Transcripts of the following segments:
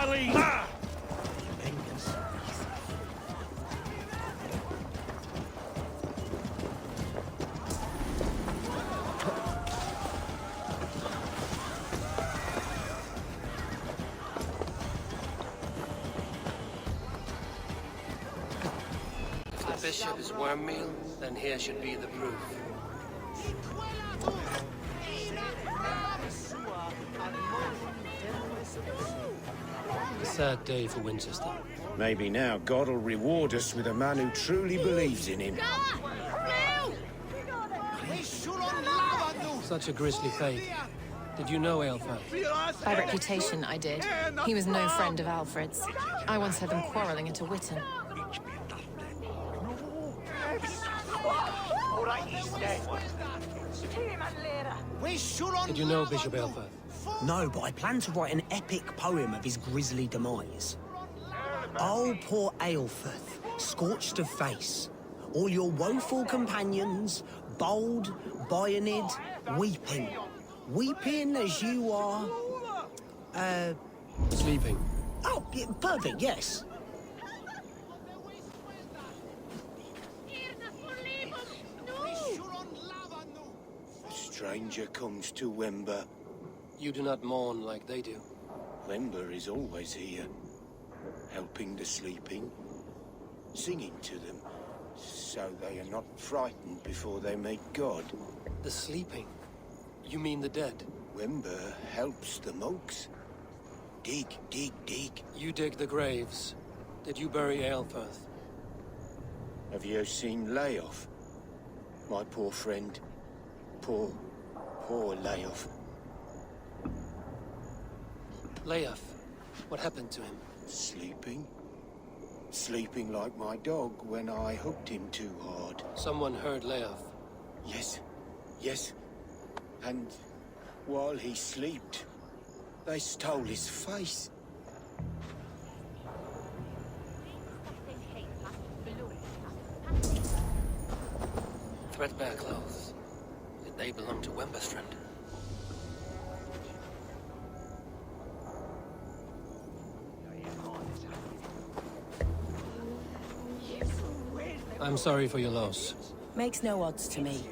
valleys! Ah! If the bishop is worm meal, then here should be the proof. A sad day for Winchester. Maybe now God will reward us with a man who truly believes in him. Such a grisly fate. Did you know Eivor? By reputation, I did. He was no friend of Alfred's. I once heard them quarrelling at a Witten. Did you know Bishop Eivor? No, but I plan to write an epic poem of his grisly demise. Oh, poor Aelfrith, scorched of face. All your woeful companions, bold, bayoneted, weeping. Weeping as you are... Sleeping. Oh, yeah, perfect, yes. A stranger comes to Wember. You do not mourn like they do. Wember is always here, helping the sleeping, singing to them, so they are not frightened before they meet God. The sleeping? You mean the dead? Wember helps the monks. Dig, dig, dig. You dig the graves. Did you bury Eilfir? Have you seen Leof? My poor friend. Poor Leof. Leof, what happened to him? Sleeping? Sleeping like my dog when I hooked him too hard. Someone heard Leof. Yes. And while he slept, they stole his face. Threadbare clothes. Did they belong to Wemberstrand? I'm sorry for your loss. Makes no odds to me.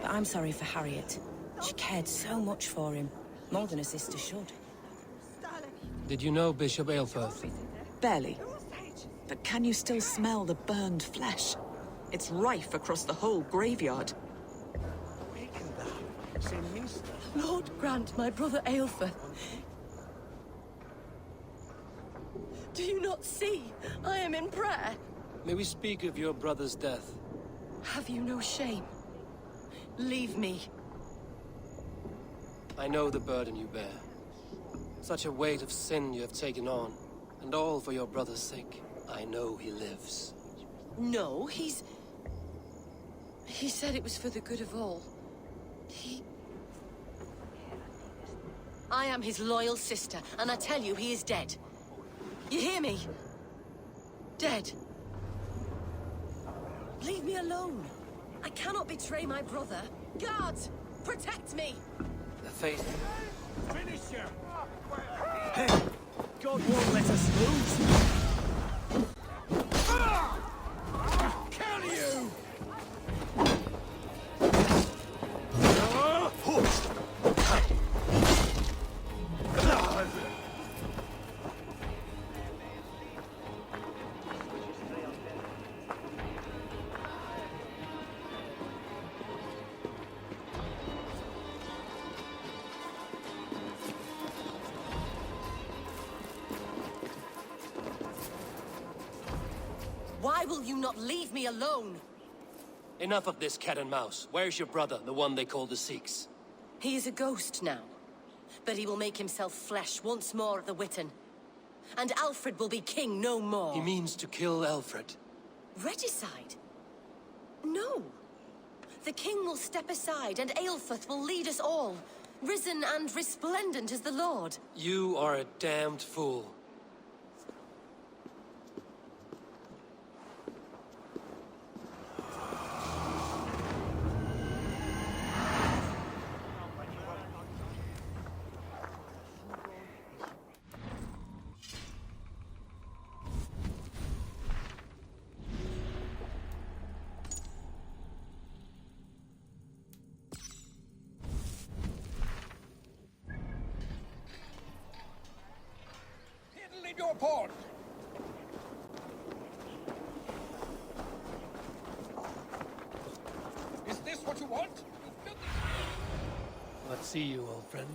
But I'm sorry for Harriet. She cared so much for him. More than a sister should. Did you know Bishop Eilfir? Barely. But can you still smell the burned flesh? It's rife across the whole graveyard. Lord grant my brother Eilfir. Do you not see? I am in prayer. May we speak of your brother's death? Have you no shame? Leave me. I know the burden you bear. Such a weight of sin you have taken on, and all for your brother's sake. I know he lives. No, He said it was for the good of all. I am his loyal sister, and I tell you he is dead. You hear me? Dead. Leave me alone. I cannot betray my brother. Guards, protect me! The faith... Finish him! Hey! God won't let us lose! Kill you! Why will you not leave me alone? Enough of this cat and mouse. Where's your brother, the one they call the Sikhs? He is a ghost now. But he will make himself flesh once more at the Witten. And Alfred will be king no more. He means to kill Alfred. Regicide? No. The king will step aside and Aelfrith will lead us all. Risen and resplendent as the Lord. You are a damned fool. port! Is this what you want? What see you, old friend?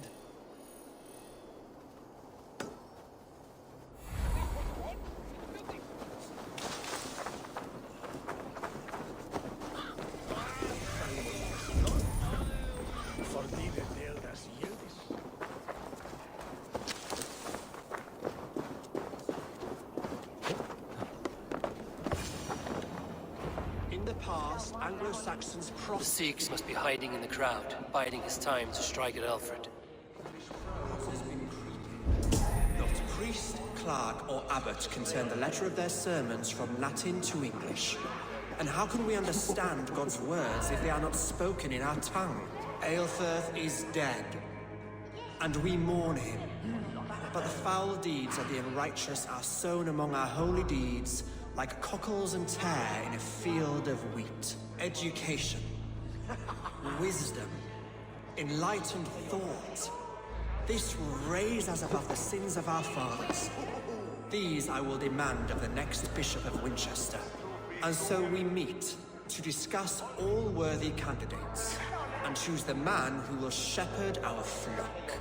In the past, Anglo-Saxons The crossed... Sikhs must be hiding in the crowd, biding his time to strike at Alfred. Not priest, clerk, or abbot can turn the letter of their sermons from Latin to English. And how can we understand God's words if they are not spoken in our tongue? Aelfirth is dead, and we mourn him. But the foul deeds of the unrighteous are sown among our holy deeds, like cockles and tare in a field of wheat. Education, wisdom, enlightened thought. This will raise us above the sins of our fathers. These I will demand of the next Bishop of Winchester. And so we meet to discuss all worthy candidates and choose the man who will shepherd our flock.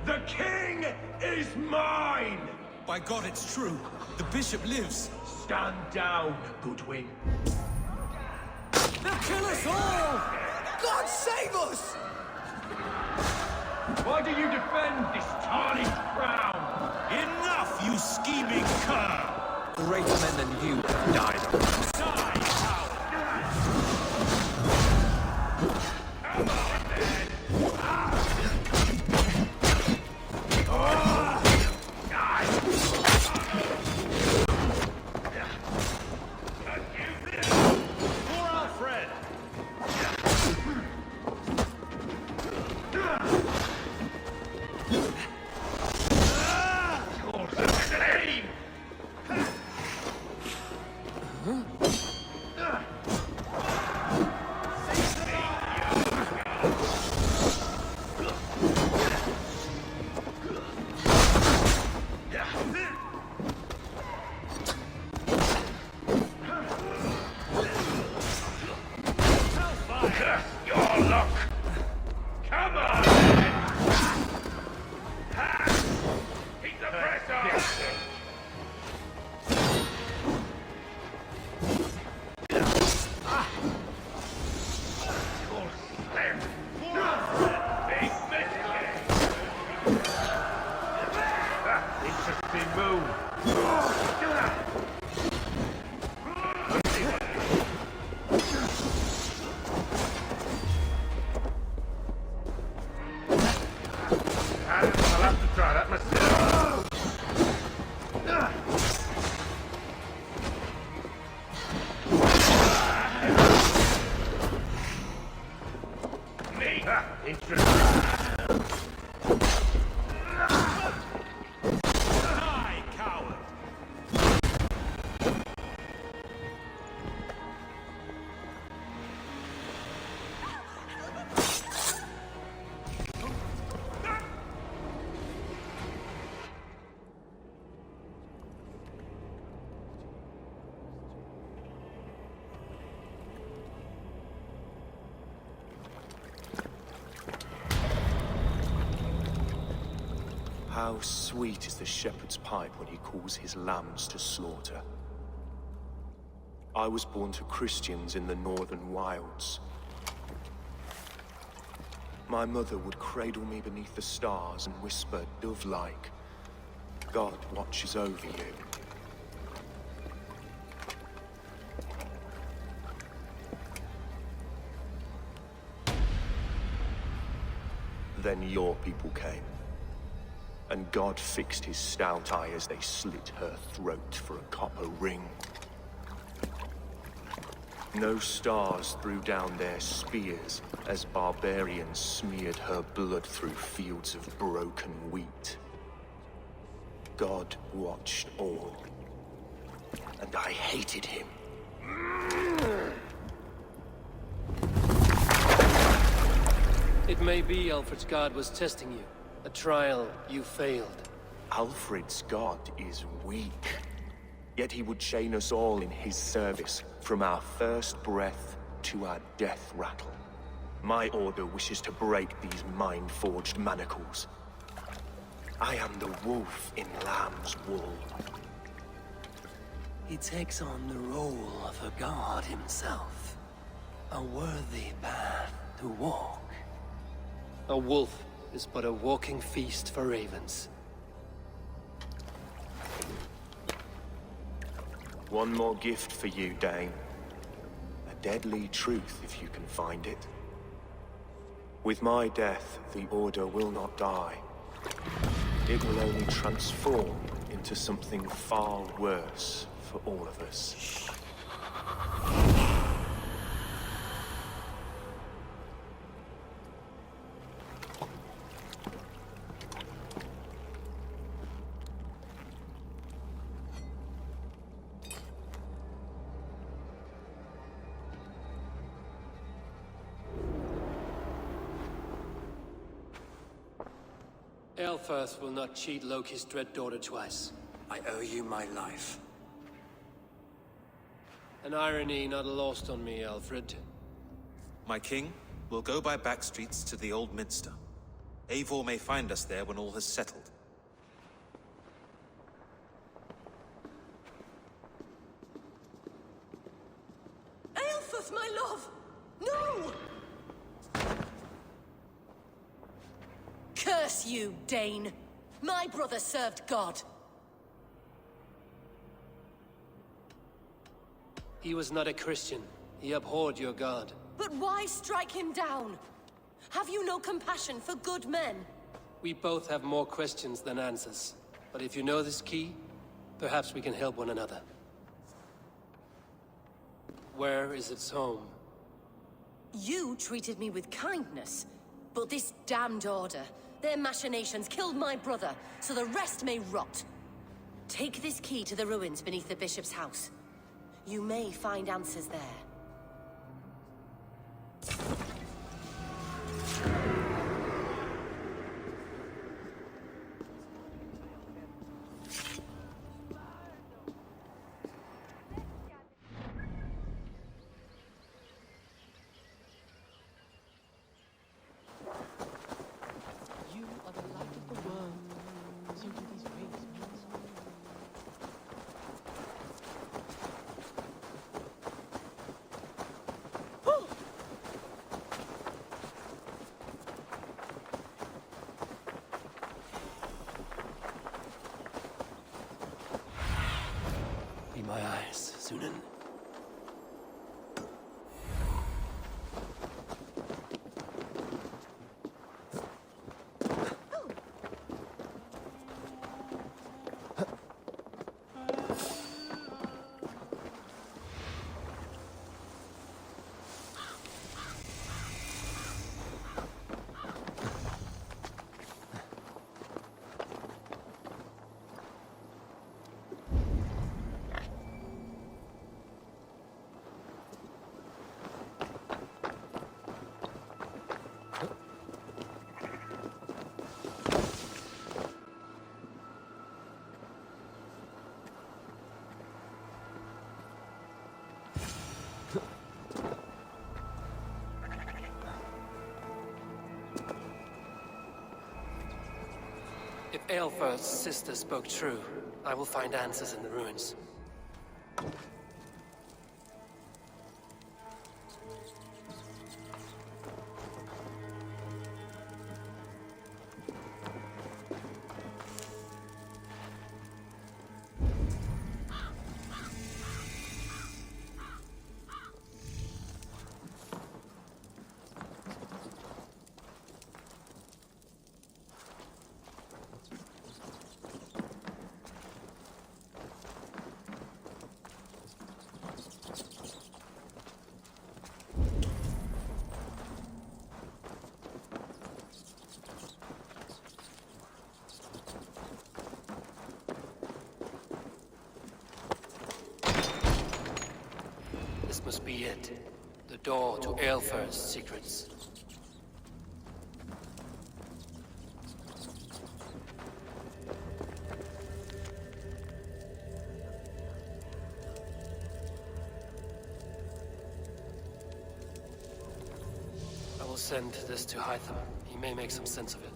The king is mine! By God, it's true. The bishop lives. Stand down, Goodwin. They'll kill us all! God save us! Why do you defend this tarnished crown? Enough, you scheming cur! Greater men than you have died on us. Die, coward! Come on, then! For Alfred! Your luck! Come on, then! Ha! Keep the press on! Big mistake! Interesting move. I'll have to try that myself. Me? Interesting. Die, coward! How sweet is the shepherd's pipe when he calls his lambs to slaughter. I was born to Christians in the northern wilds. My mother would cradle me beneath the stars and whisper, dove-like, God watches over you. Then your people came. And God fixed his stout eye as they slit her throat for a copper ring. No stars threw down their spears as barbarians smeared her blood through fields of broken wheat. God watched all, and I hated him. It may be Alfred's God was testing you. A trial you failed. Alfred's god is weak. Yet he would chain us all in his service, from our first breath to our death rattle. My order wishes to break these mind-forged manacles. I am the wolf in lamb's wool. He takes on the role of a god himself. A worthy path to walk. A wolf is but a walking feast for ravens. One more gift for you, Dane. A deadly truth, if you can find it. With my death, the Order will not die. It will only transform into something far worse for all of us. Eilfirth will not cheat Loki's dread daughter twice. I owe you my life. An irony not lost on me, Alfred. My king, we'll go by back streets to the Old Minster. Eivor may find us there when all has settled. Eilfirth, my love! No! Curse you, Dane! My brother served God. He was not a Christian. He abhorred your god. But why strike him down? Have you no compassion for good men? We both have more questions than answers. But if you know this key, perhaps we can help one another. Where is its home? You treated me with kindness, but this damned order, their machinations killed my brother, so the rest may rot. Take this key to the ruins beneath the bishop's house. You may find answers there. You are the light of the world. So do these rays meet. Be my eyes, Sunan. If Eilfirth's sister spoke true, I will find answers in the ruins. This must be it. The door to Eilfirth's secrets. will send this to Hytham. He may make some sense of it.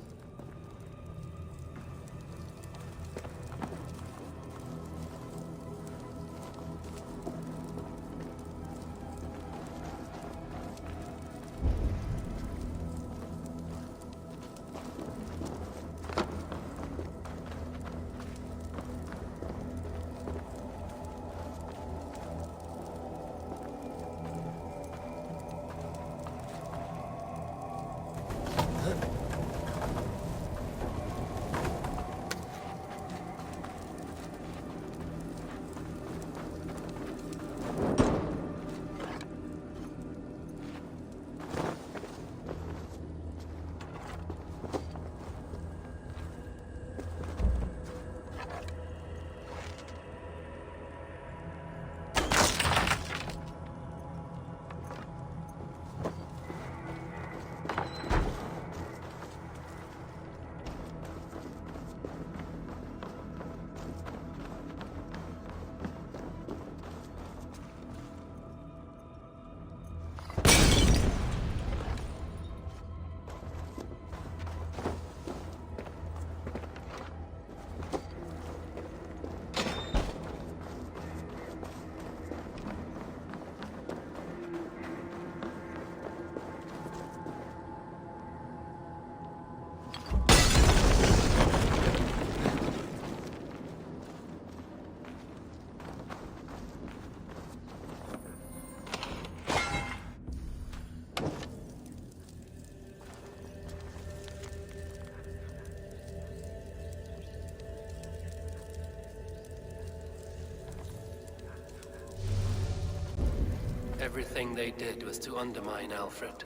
Everything they did was to undermine Alfred.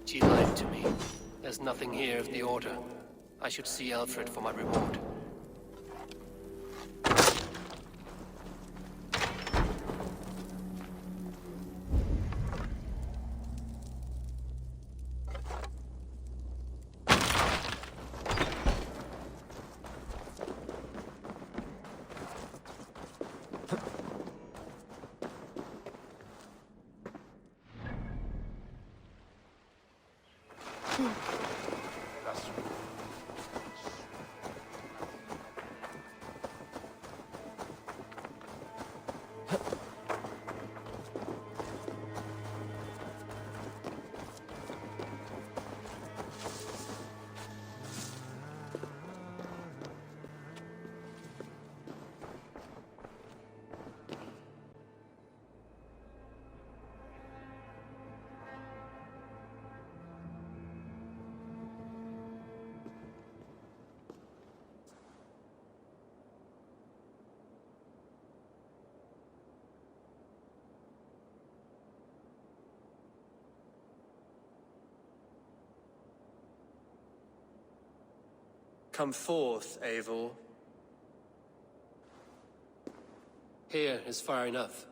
She lied to me. There's nothing here of the Order. I should see Alfred for my reward. Come forth, Eivor. Here is far enough.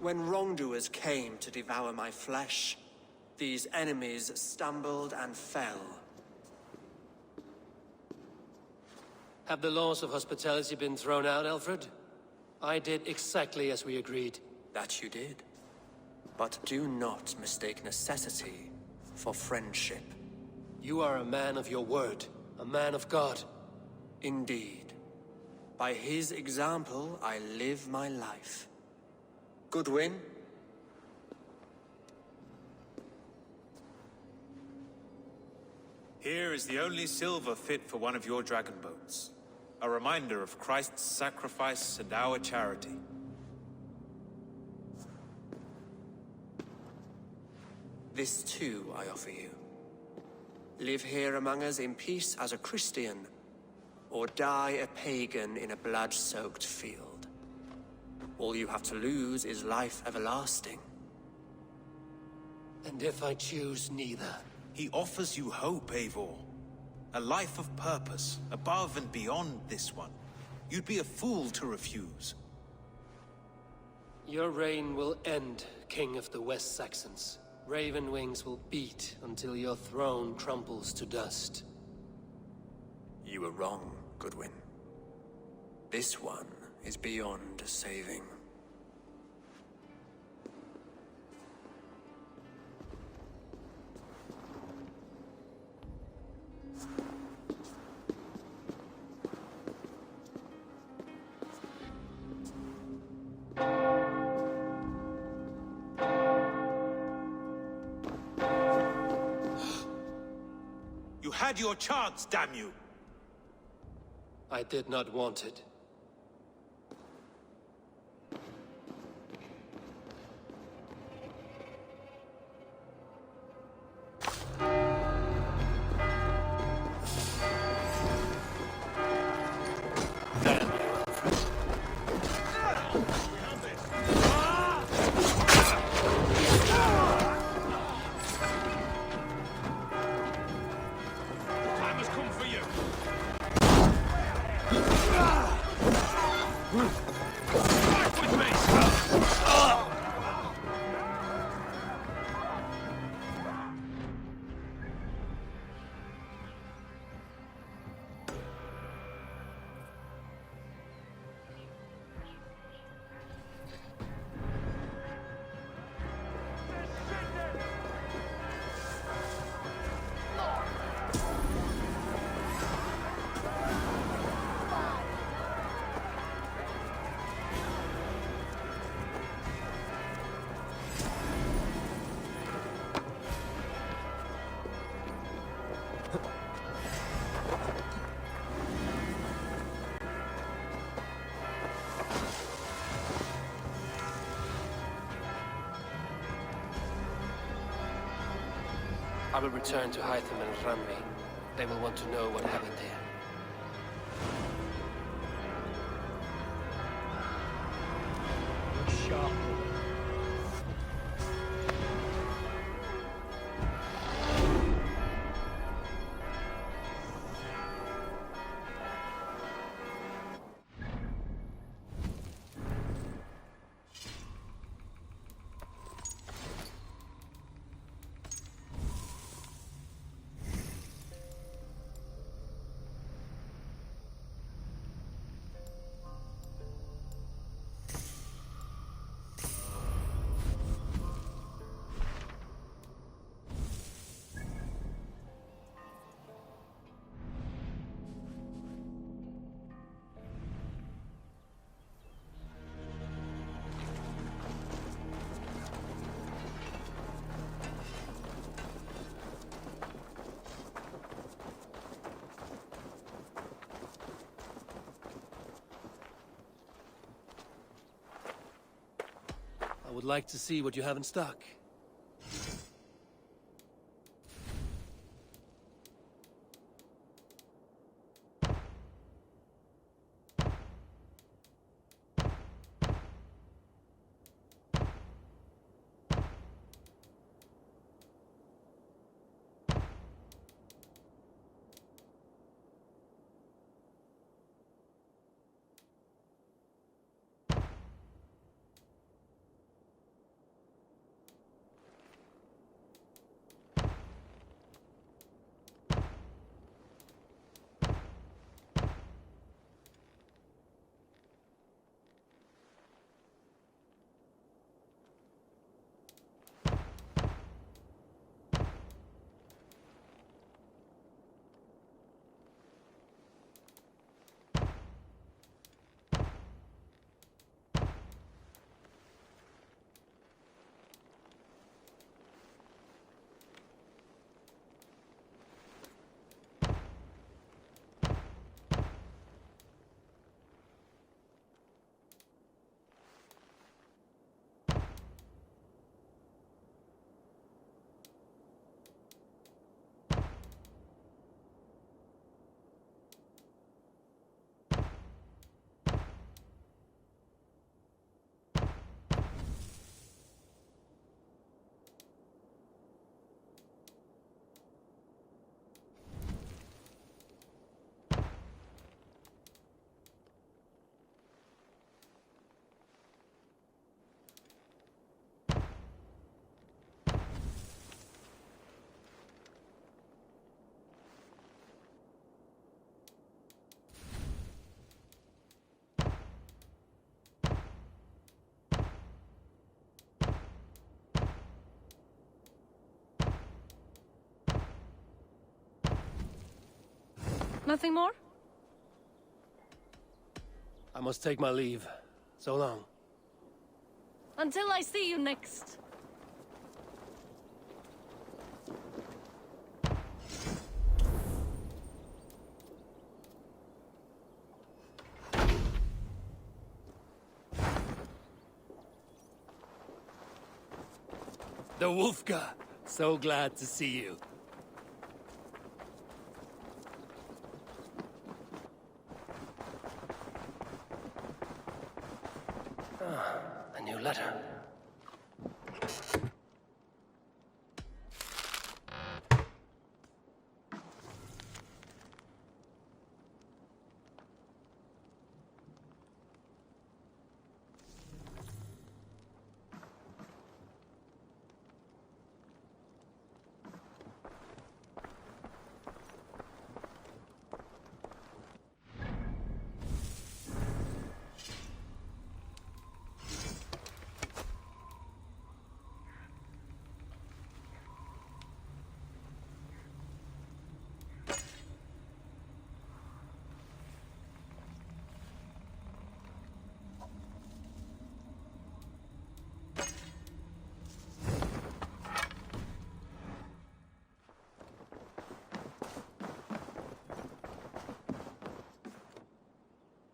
When wrongdoers came to devour my flesh, these enemies stumbled and fell. Have the laws of hospitality been thrown out, Alfred? I did exactly as we agreed. That you did. But do not mistake necessity for friendship. You are a man of your word, a man of God. Indeed. By his example, I live my life. Goodwin? Here is the only silver fit for one of your dragon boats. A reminder of Christ's sacrifice and our charity. This too I offer you. Live here among us in peace as a Christian, or die a pagan in a blood-soaked field. All you have to lose is life everlasting. And if I choose neither? He offers you hope, Eivor. A life of purpose, above and beyond this one. You'd be a fool to refuse. Your reign will end, King of the West Saxons. Raven wings will beat until your throne crumples to dust. You were wrong, Goodwin. This one is beyond saving. had your chance, damn you! I did not want it. I will return to Hytham and Ramri. They will want to know what happened there. I would like to see what you have in stock. Nothing more? I must take my leave. So long. Until I see you next. The Wolfka. So glad to see you. Ah, a new letter.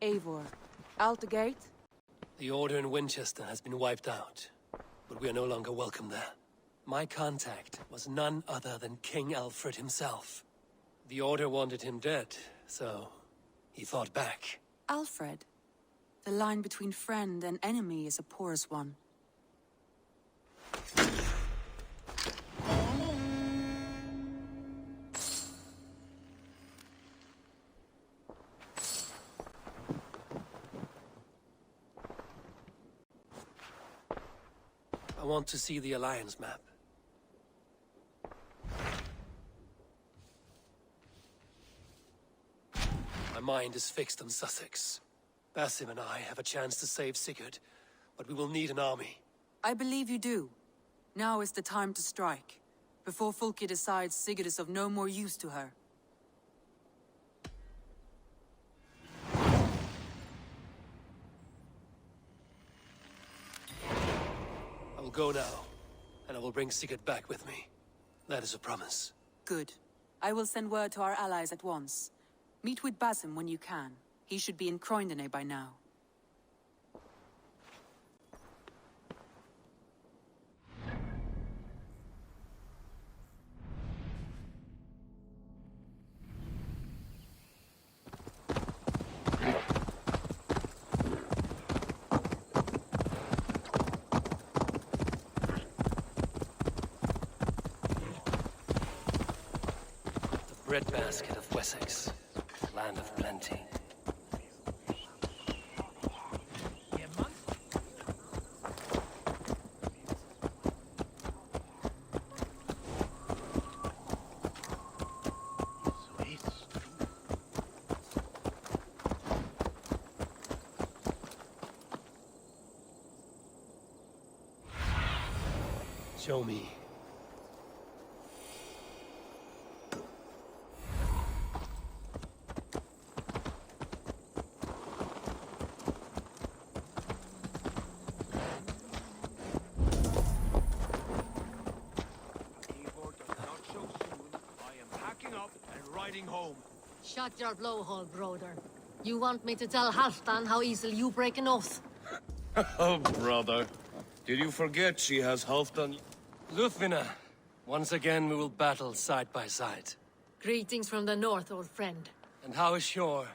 Eivor, out the gate? The Order in Winchester has been wiped out, but we are no longer welcome there. My contact was none other than King Alfred himself. The Order wanted him dead, so he fought back. Alfred? The line between friend and enemy is a porous one. I want to see the Alliance map. My mind is fixed on Sussex. Basim and I have a chance to save Sigurd, but we will need an army. I believe you do. Now is the time to strike, before Fulke decides Sigurd is of no more use to her. I will go now, and I will bring Sigurd back with me. That is a promise. Good. I will send word to our allies at once. Meet with Basim when you can. He should be in Croydon by now. Breadbasket of Wessex, land of plenty. Show me. Home. Shut your blowhole, brother. You want me to tell Halfdan how easily you break an oath? Oh, brother. Did you forget she has Halfdan? Lufvina, once again we will battle side by side. Greetings from the north, old friend. And how is Shore?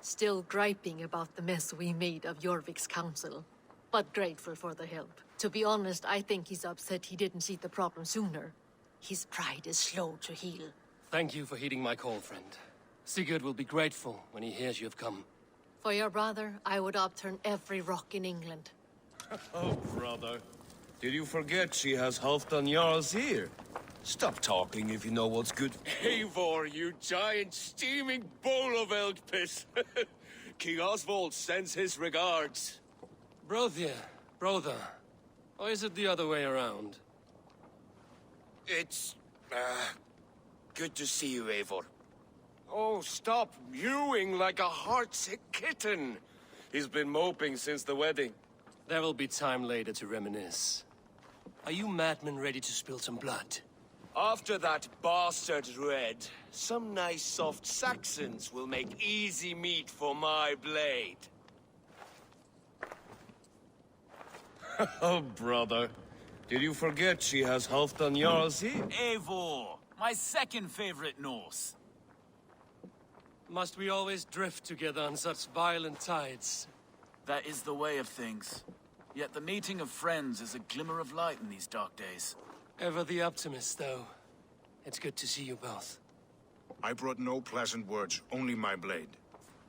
Still griping about the mess we made of Jorvik's council, but grateful for the help. To be honest, I think he's upset he didn't see the problem sooner. His pride is slow to heal. Thank you for heeding my call, friend. Sigurd will be grateful when he hears you have come. For your brother, I would upturn every rock in England. Oh, brother. Did you forget she has Halfdan Jarls here? Stop talking if you know what's good. Eivor, you giant steaming bowl of elk piss. King Oswald sends his regards. Brother, or is it the other way around? It's, good to see you, Eivor. Oh, stop mewing like a heartsick kitten. He's been moping since the wedding. There will be time later to reminisce. Are you madmen ready to spill some blood? After that bastard Red, some nice soft Saxons will make easy meat for my blade. Oh, brother. Did you forget she has Halfdan Jarls here? Eivor, my second favorite Norse. Must we always drift together on such violent tides? That is the way of things. Yet the meeting of friends is a glimmer of light in these dark days. Ever the optimist, though. It's good to see you both. I brought no pleasant words, only my blade.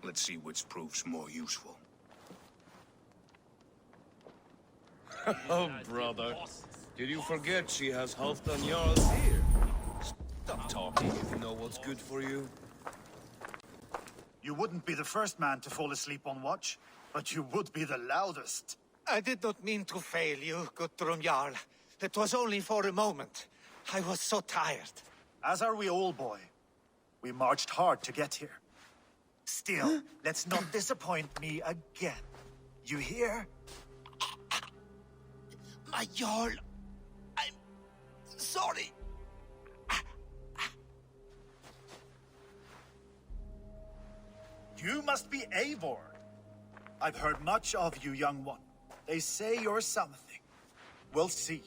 Let's see which proves more useful. Oh, brother. Did you forget she has Halfdan Jarls here? Stop talking if you know what's good for you. You wouldn't be the first man to fall asleep on watch, but you would be the loudest. I did not mean to fail you, Guthrum Jarl. It was only for a moment. I was so tired. As are we all, boy. We marched hard to get here. Still, let's not disappoint me again. You hear? My Jarl, I'm sorry. You must be Eivor. I've heard much of you, young one. They say you're something. We'll see.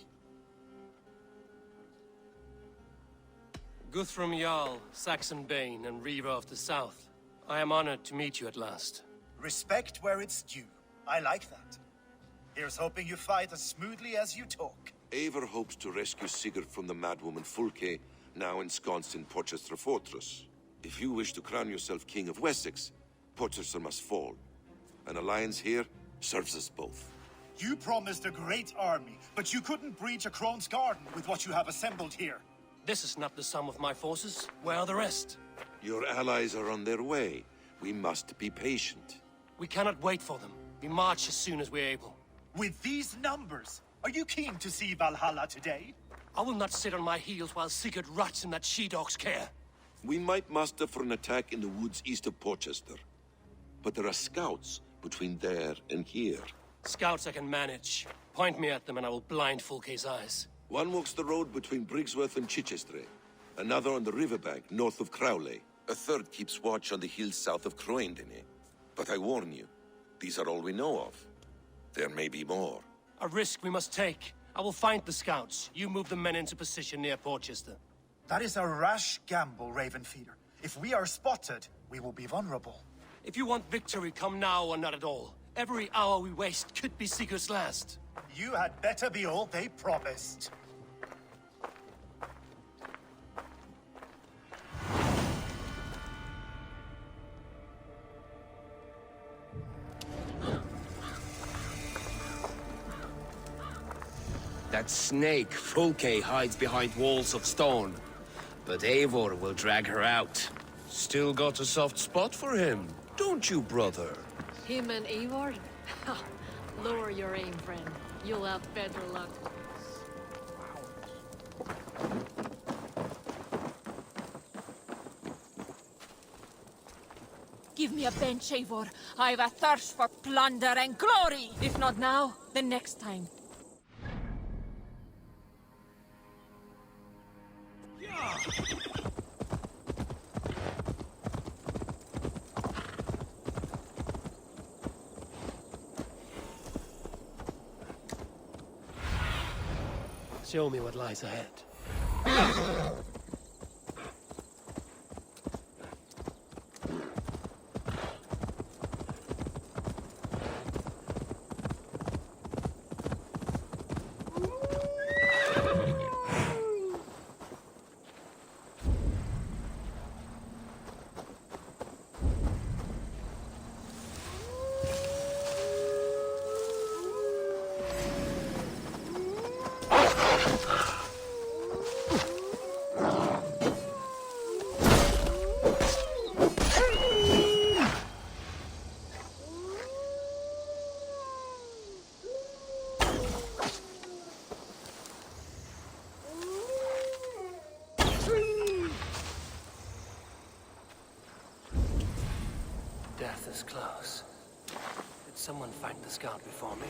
Guthrum Jarl, Saxon Bane, and Reaver of the South. I am honored to meet you at last. Respect where it's due. I like that. Here's hoping you fight as smoothly as you talk. Eivor hopes to rescue Sigurd from the madwoman Fulke, now ensconced in Porchester Fortress. If you wish to crown yourself King of Wessex, Porchester must fall. An alliance here serves us both. You promised a great army, but you couldn't breach a Crone's garden with what you have assembled here. This is not the sum of my forces. Where are the rest? Your allies are on their way. We must be patient. We cannot wait for them. We march as soon as we're able. With these numbers, are you keen to see Valhalla today? I will not sit on my heels while Sigurd rots in that she-dog's care. We might muster for an attack in the woods east of Porchester. But there are scouts between there and here. Scouts I can manage. Point me at them and I will blind Fulke's eyes. One walks the road between Briggsworth and Chichester. Another on the riverbank north of Crowley. A third keeps watch on the hills south of Croendene. But I warn you, these are all we know of. There may be more. A risk we must take. I will find the scouts. You move the men into position near Porchester. That is a rash gamble, Ravenfeeder. If we are spotted, we will be vulnerable. If you want victory, come now or not at all. Every hour we waste could be Sigurd's last. You had better be all they promised. That snake, Fulke, hides behind walls of stone. But Eivor will drag her out. Still got a soft spot for him, don't you, brother? Him and Eivor? Lower your aim, friend. You'll have better luck. Give me a bench, Eivor. I've a thirst for plunder and glory! If not now, then next time. Show me what lies ahead. Death is close. Did someone find the scout before me?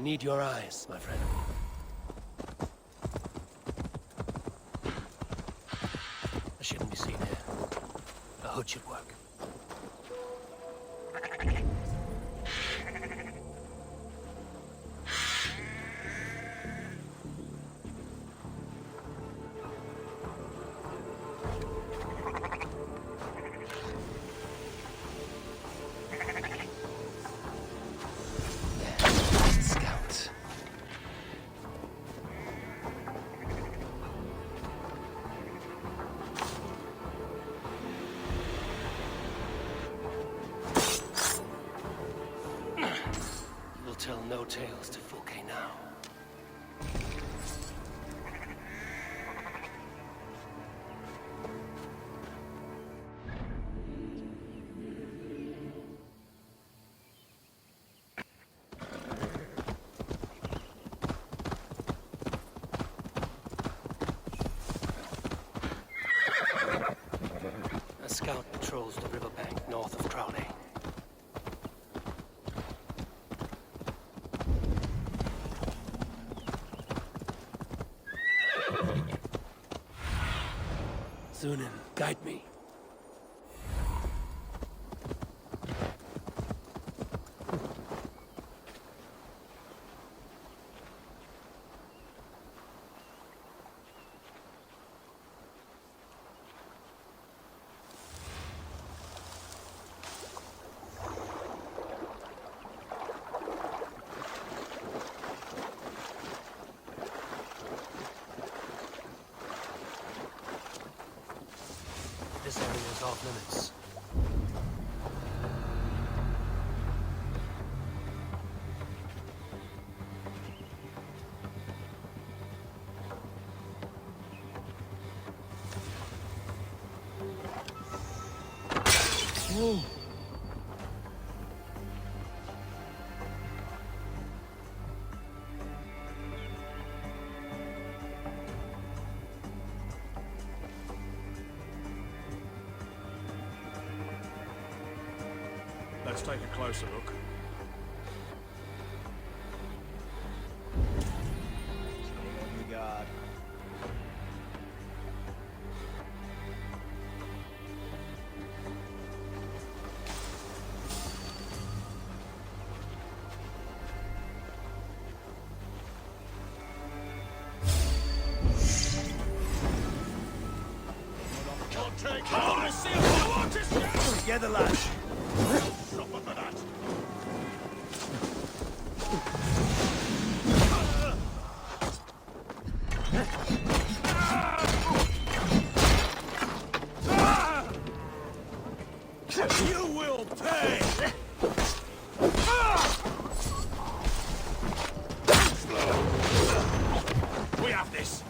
need your eyes, my friend. I shouldn't be seen here. A hood should work. Tell no tales to Fulke now. A scout patrols the riverbank north of Crowley. Zunin, guide me. This area is off limits. Whoa. Let's take a closer look. Stay on your guard. Together, lads. Stop under that. You will pay! We have this!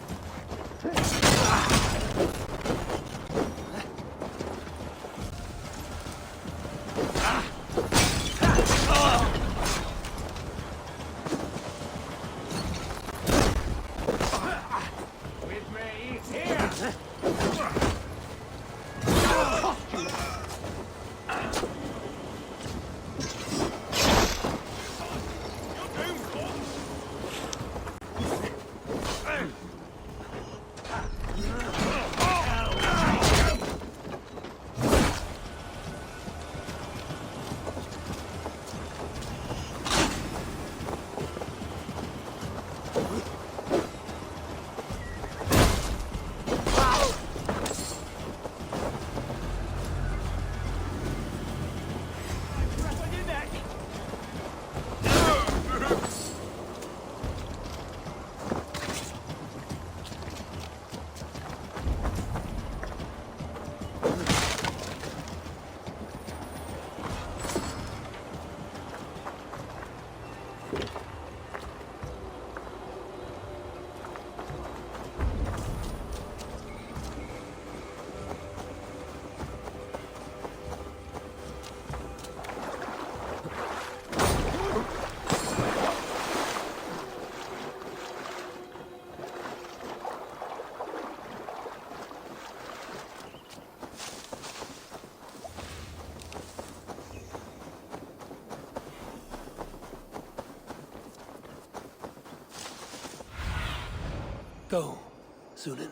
go, Sunan.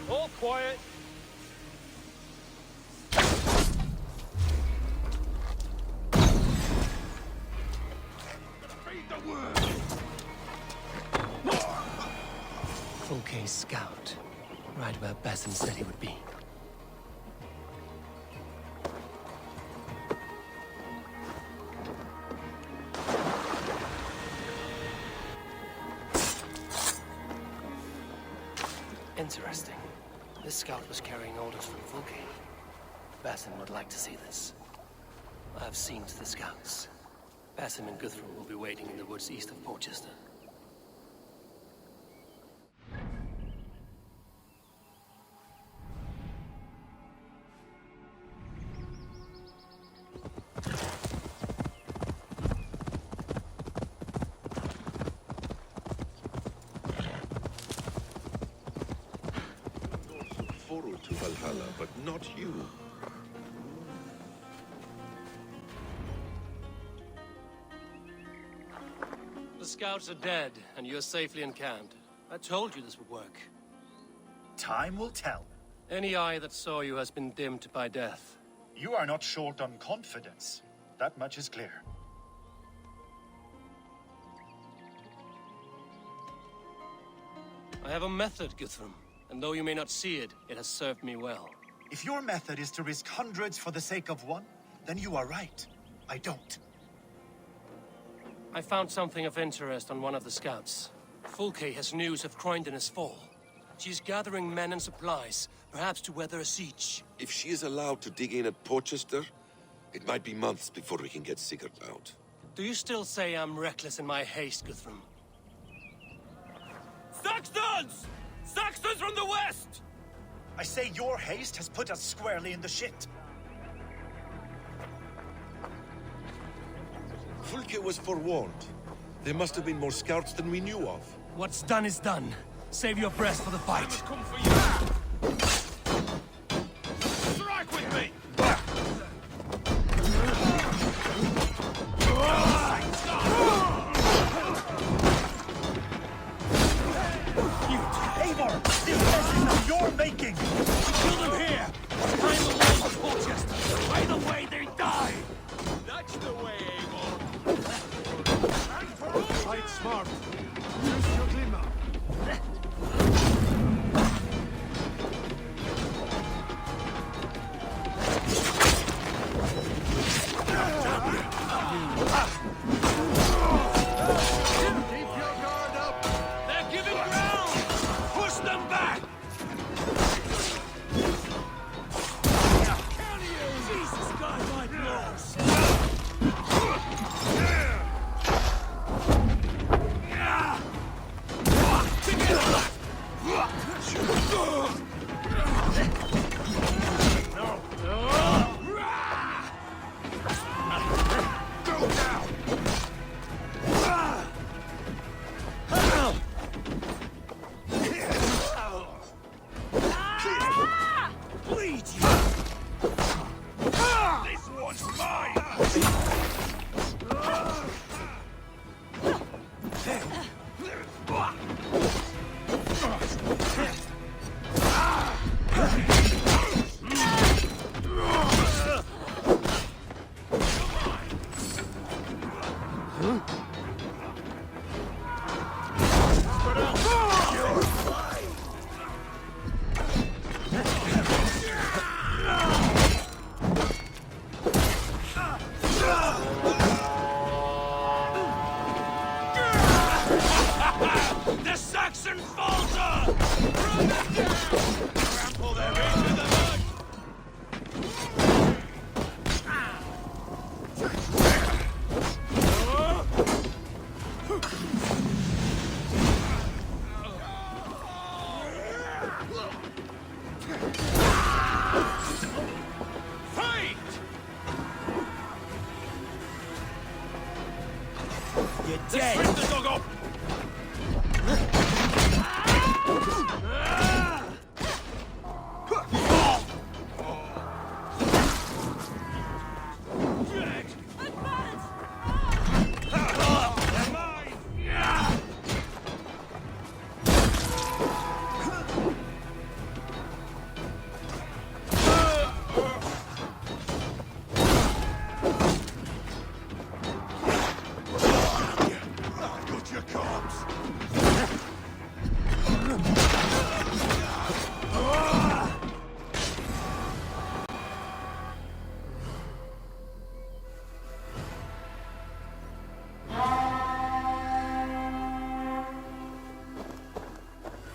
All quiet. Fulke's scout. Right where Basim said he would be. Interesting. This scout was carrying orders from Fulke. Basim would like to see this. I have seen to the scouts. Basim and Guthrum will be waiting in the woods east of Portchester. Forward to Valhalla, but not you. The scouts are dead, and you're safely encamped. I told you this would work. Time will tell. Any eye that saw you has been dimmed by death. You are not short on confidence. That much is clear. I have a method, Guthrum. And though you may not see it, it has served me well. If your method is to risk hundreds for the sake of one, then you are right. I don't. I found something of interest on one of the scouts. Fulke has news of Croydon's fall. She's gathering men and supplies, perhaps to weather a siege. If she is allowed to dig in at Portchester, it might be months before we can get Sigurd out. Do you still say I'm reckless in my haste, Guthrum? Saxons! Saxons from the west! I say your haste has put us squarely in the shit. Fulke was forewarned. There must have been more scouts than we knew of. What's done is done. Save your breath for the fight. Come for you! Strike with me! Eivor! This mess is of your making! Kill them here! Behind the walls of Portchester! Either way, they die! That's the way, Eivor! Fight smart. Use your glimmer. Keep your guard up! They're giving ground! Push them back! Jesus, God, my blows! Fight! You're dead! Let's the dog up!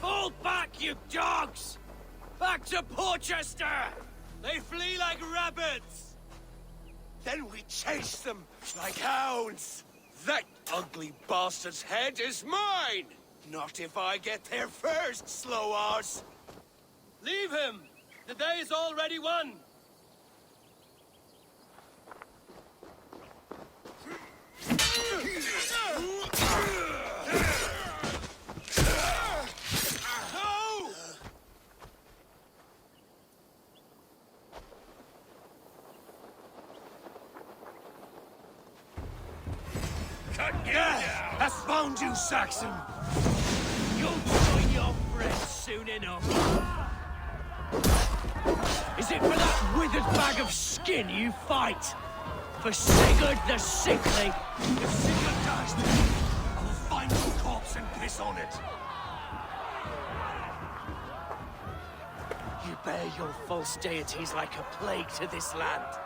Fall back, you dogs! Back to Porchester! They flee like rabbits! Then we chase them like hounds. That ugly bastard's head is mine! Not if I get there first, slow arse! Leave him! The day is already won! Has found you, Saxon! You'll join your friends soon enough. Is it for that withered bag of skin you fight? For Sigurd the Sickly? If Sigurd dies then, I will find your corpse and piss on it. You bear your false deities like a plague to this land.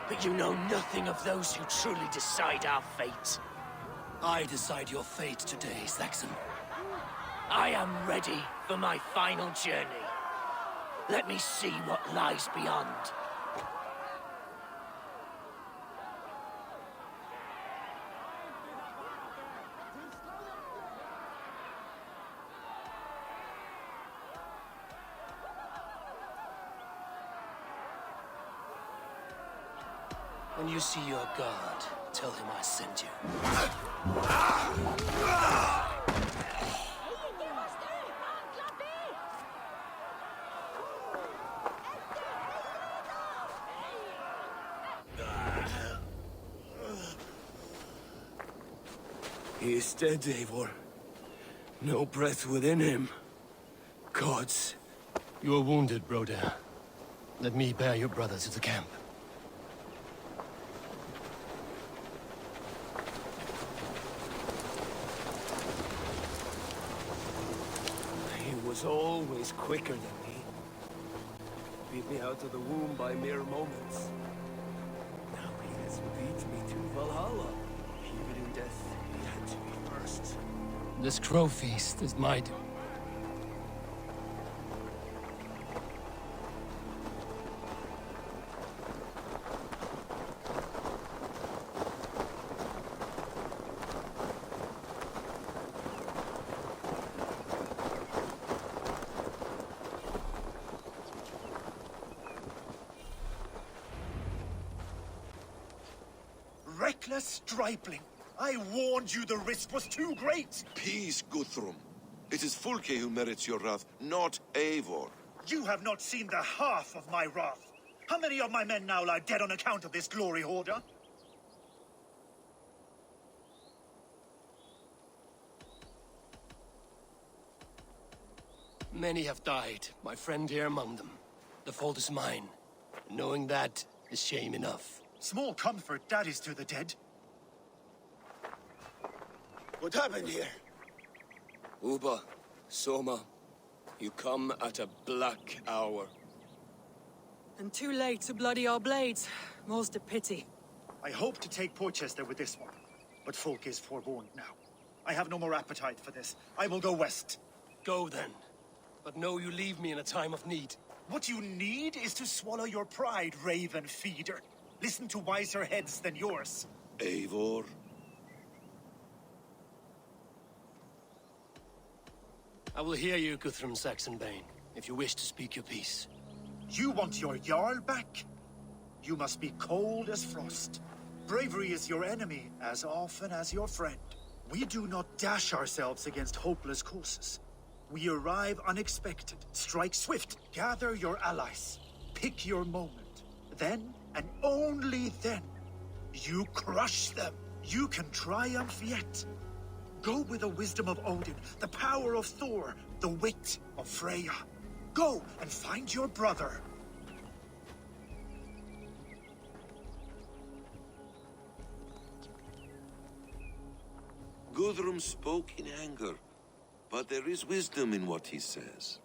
But you know nothing of those who truly decide our fate. I decide your fate today, Saxon. I am ready for my final journey. Let me see what lies beyond. When you see your god, tell him I sent you. He is dead, Eivor. No breath within him. Gods. You are wounded, Broder. Let me bear your brother to the camp. He was always quicker than me. Beat me out of the womb by mere moments. Now he has beat me to Valhalla. Even in death, he had to be first. This crow feast is my doing. Reckless stripling! I warned you the risk was too great! Peace, Guthrum. It is Fulke who merits your wrath, not Eivor. You have not seen the half of my wrath. How many of my men now lie dead on account of this glory hoarder? Many have died, my friend here among them. The fault is mine. Knowing that is shame enough. Small comfort that is to the dead. What happened here? Uba, Soma, you come at a black hour. And too late to bloody our blades. More's the pity. I hope to take Porchester with this one, but Folk is forewarned now. I have no more appetite for this. I will go west. Go then. But know you leave me in a time of need. What you need is to swallow your pride, raven feeder. Listen to wiser heads than yours. Eivor? I will hear you, Guthrum Saxonbane, if you wish to speak your piece. You want your Jarl back? You must be cold as frost. Bravery is your enemy as often as your friend. We do not dash ourselves against hopeless causes. We arrive unexpected, strike swift, gather your allies, pick your moment. Then, and only then, you crush them. You can triumph yet. Go with the wisdom of Odin, the power of Thor, the wit of Freya. Go and find your brother. Guthrum spoke in anger, but there is wisdom in what he says.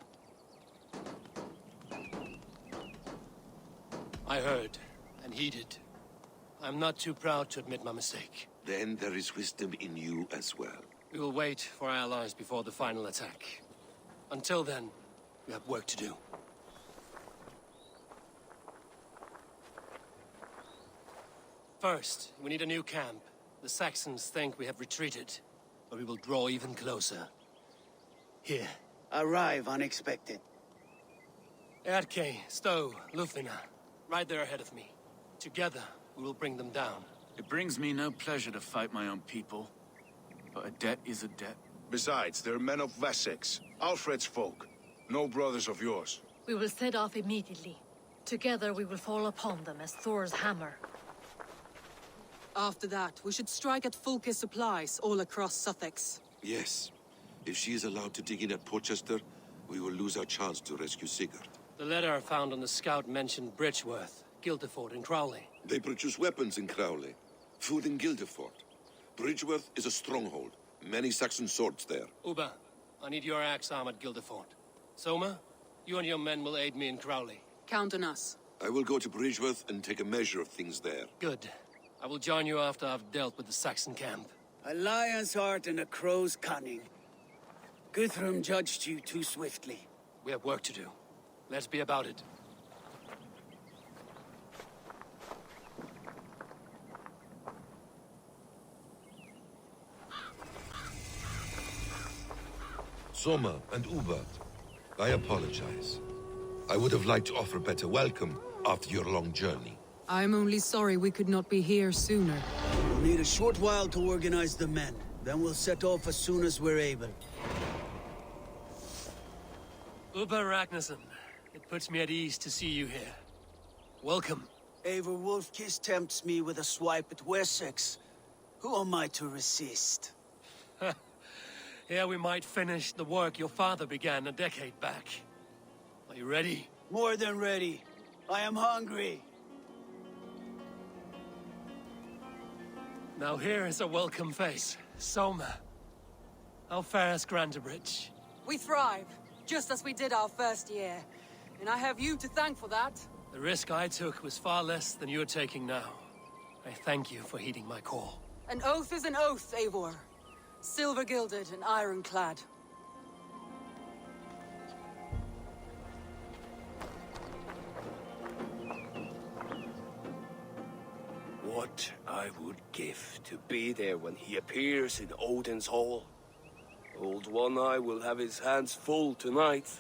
I heard, and heeded. I'm not too proud to admit my mistake. Then there is wisdom in you as well. We will wait for our allies before the final attack. Until then, we have work to do. First, we need a new camp. The Saxons think we have retreated, but we will draw even closer. Here. Arrive unexpected. Erke, Stowe, Lufina, right there ahead of me. Together, we will bring them down. It brings me no pleasure to fight my own people, but a debt is a debt. Besides, they're men of Wessex, Alfred's folk, no brothers of yours. We will set off immediately. Together we will fall upon them as Thor's hammer. After that, we should strike at Fulke's supplies all across Sussex. Yes. If she is allowed to dig in at Portchester, we will lose our chance to rescue Sigurd. The letter found on the scout mentioned Bridgeworth, Guildeford, and Crowley. They produce weapons in Crowley, food in Guildeford. Bridgeworth is a stronghold. Many Saxon swords there. Uba, I need your axe arm at Guildeford. Soma, you and your men will aid me in Crowley. Count on us. I will go to Bridgeworth and take a measure of things there. Good. I will join you after I've dealt with the Saxon camp. A lion's heart and a crow's cunning. Guthrum judged you too swiftly. We have work to do. Let's be about it. Soma and Ubert, I apologize. I would have liked to offer better welcome after your long journey. I'm only sorry we could not be here sooner. We'll need a short while to organize the men. Then we'll set off as soon as we're able. Uber Ragnarsson, it puts me at ease to see you here. Welcome. Eivor Wolfkiss tempts me with a swipe at Wessex. Who am I to resist? Here we might finish the work your father began a decade back. Are you ready? More than ready. I am hungry. Now here is a welcome face. Soma. How fares Grantebridge? We thrive, just as we did our first year. And I have you to thank for that. The risk I took was far less than you're taking now. I thank you for heeding my call. An oath is an oath, Eivor. Silver-gilded and ironclad. What I would give to be there when he appears in Odin's hall. Old One-Eye will have his hands full tonight.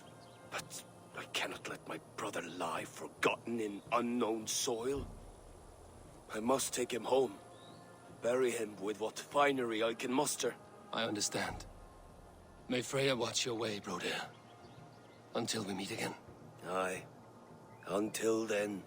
But I cannot let my brother lie forgotten in unknown soil. I must take him home. Bury him with what finery I can muster. I understand. May Freya watch your way, Broder. Until we meet again. Aye. Until then.